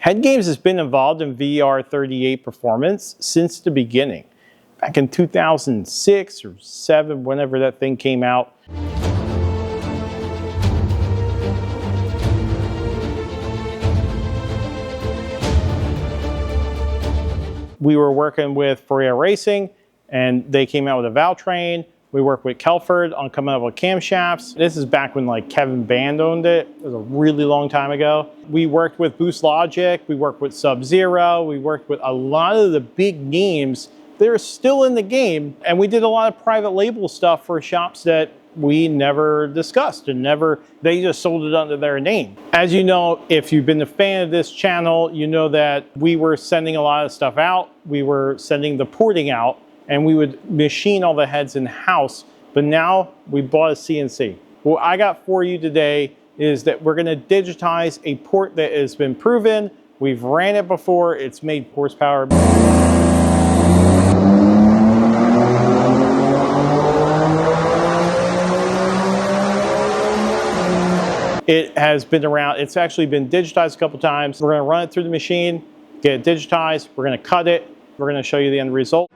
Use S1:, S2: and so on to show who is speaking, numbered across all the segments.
S1: HeadGames has been involved in VR38 performance since the beginning. Back in 2006 or 7, whenever that thing came out. We were working with Ferrea Racing, and they came out with a valvetrain. We worked with Kelford on coming up with camshafts. This is back when like Kevin Band owned it. It was a really long time ago. We worked with Boost Logic. We worked with Sub-Zero. We worked with a lot of the big names that are still in the game. And we did a lot of private label stuff for shops that we never discussed and they just sold it under their name. As you know, if you've been a fan of this channel, you know that we were sending a lot of stuff out. We were sending the porting out, and we would machine all the heads in-house, but now we bought a CNC. What I got for you today is that we're gonna digitize a port that has been proven. We've ran it before, it's made horsepower. It has been around, it's actually been digitized a couple times. We're gonna run it through the machine, get it digitized, we're gonna cut it, we're gonna show you the end result.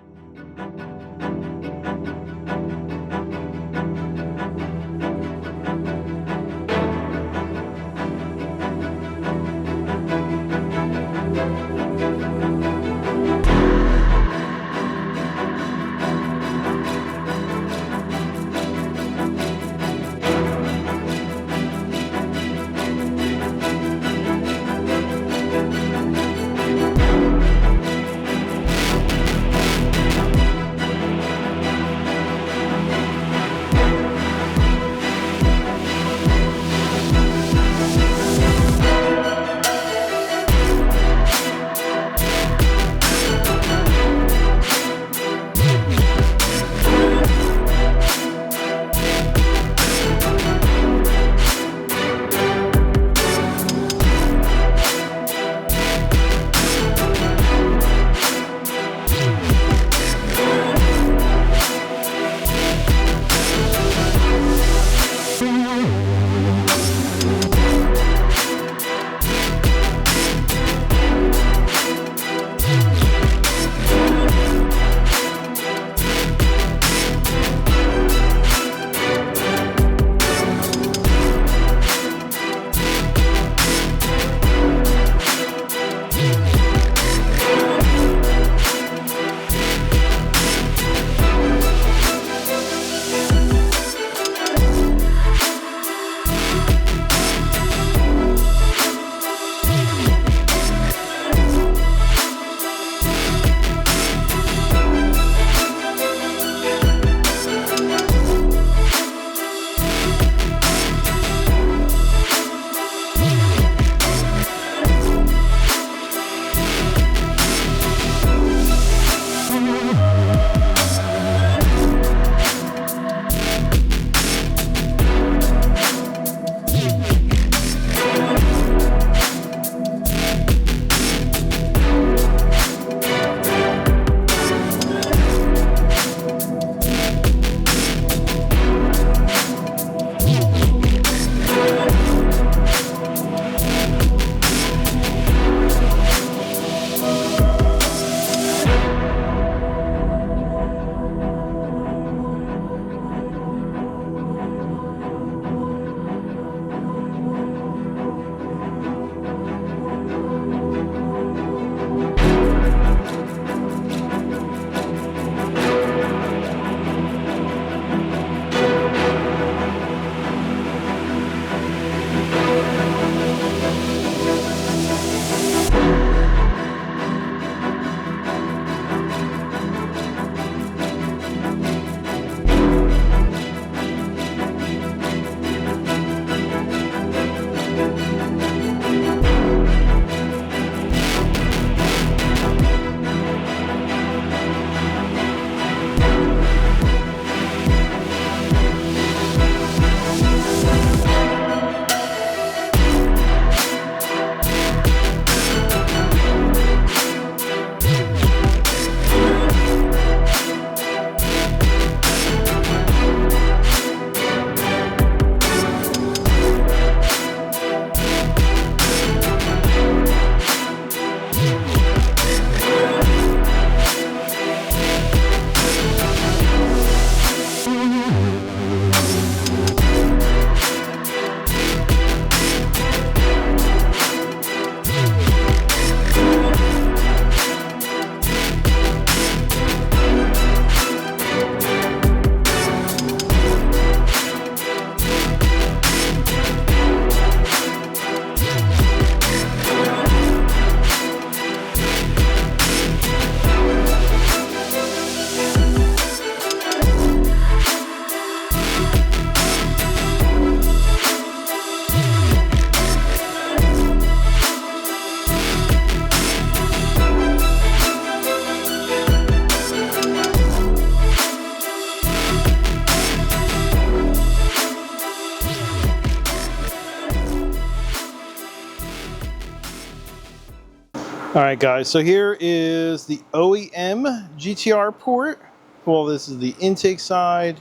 S1: All right, guys, so here is the OEM GTR port. Well, this is the intake side.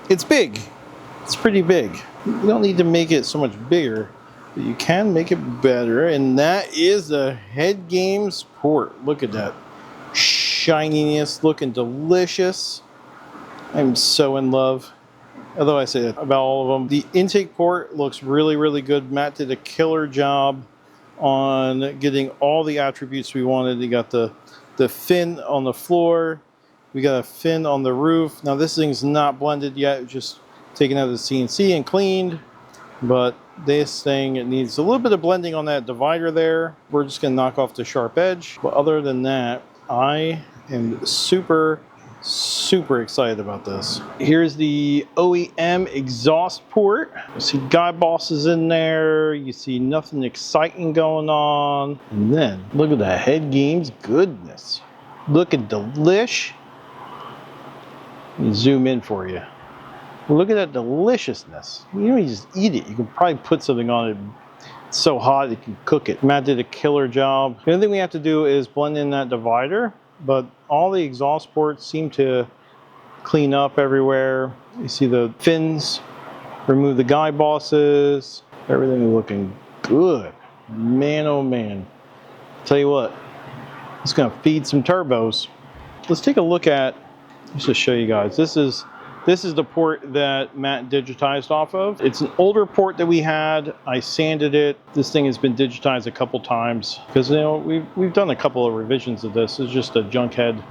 S1: It's big. It's pretty big. You don't need to make it so much bigger, but you can make it better, and that is the HeadGames port. Look at that shininess, looking delicious. I'm so in love. Although I say that about all of them. The intake port looks really, really good. Matt did a killer job on getting all the attributes we wanted. You got the fin on the floor. We got a fin on the roof. Now this thing's not blended yet, just taken out of the CNC and cleaned. But this thing, it needs a little bit of blending on that divider there. We're just gonna knock off the sharp edge. But other than that, I am super excited about this. Here's the OEM exhaust port. You see guy bosses in there. You see nothing exciting going on. And then look at the HeadGames goodness. Looking delish. Let me zoom in for you. Look at that deliciousness. You don't just eat it. You can probably put something on it. It's so hot you can cook it. Matt did a killer job. The only thing we have to do is blend in that divider, but all the exhaust ports seem to clean up everywhere. You see the fins, remove the guy bosses. Everything is looking good. Man, oh man. Tell you what, it's gonna feed some turbos. Let's take a look at, just to show you guys. This is the port that Matt digitized off of. It's an older port that we had. I sanded it. This thing has been digitized a couple times because, you know, we've done a couple of revisions of this. It's just a junkhead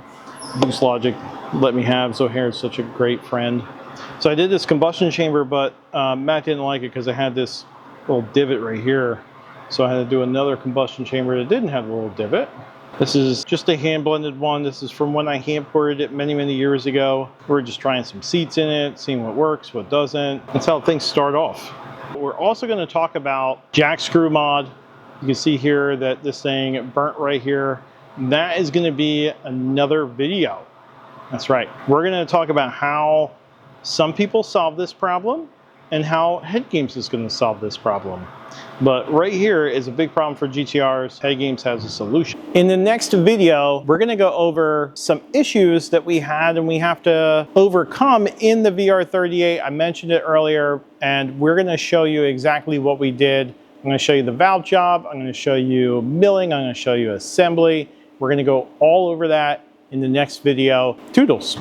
S1: Boost Logic let me have. Zohair is such a great friend. So I did this combustion chamber, but Matt didn't like it because I had this little divot right here. So I had to do another combustion chamber that didn't have a little divot. This is just a hand blended one. This is from when I hand ported it many years ago. We're just trying some seats in it, seeing what works, what doesn't. That's how things start off. We're also going to talk about jack screw mod. You can see here that this thing burnt right here. That is going to be another video. That's right. We're going to talk about how some people solve this problem and how HeadGames is going to solve this problem. But right here is a big problem for GTRs. HeadGames has a solution. In the next video, we're going to go over some issues that we had and we have to overcome in the VR38. I mentioned it earlier, and we're going to show you exactly what we did. I'm going to show you the valve job. I'm going to show you milling. I'm going to show you assembly. We're going to go all over that in the next video. Toodles.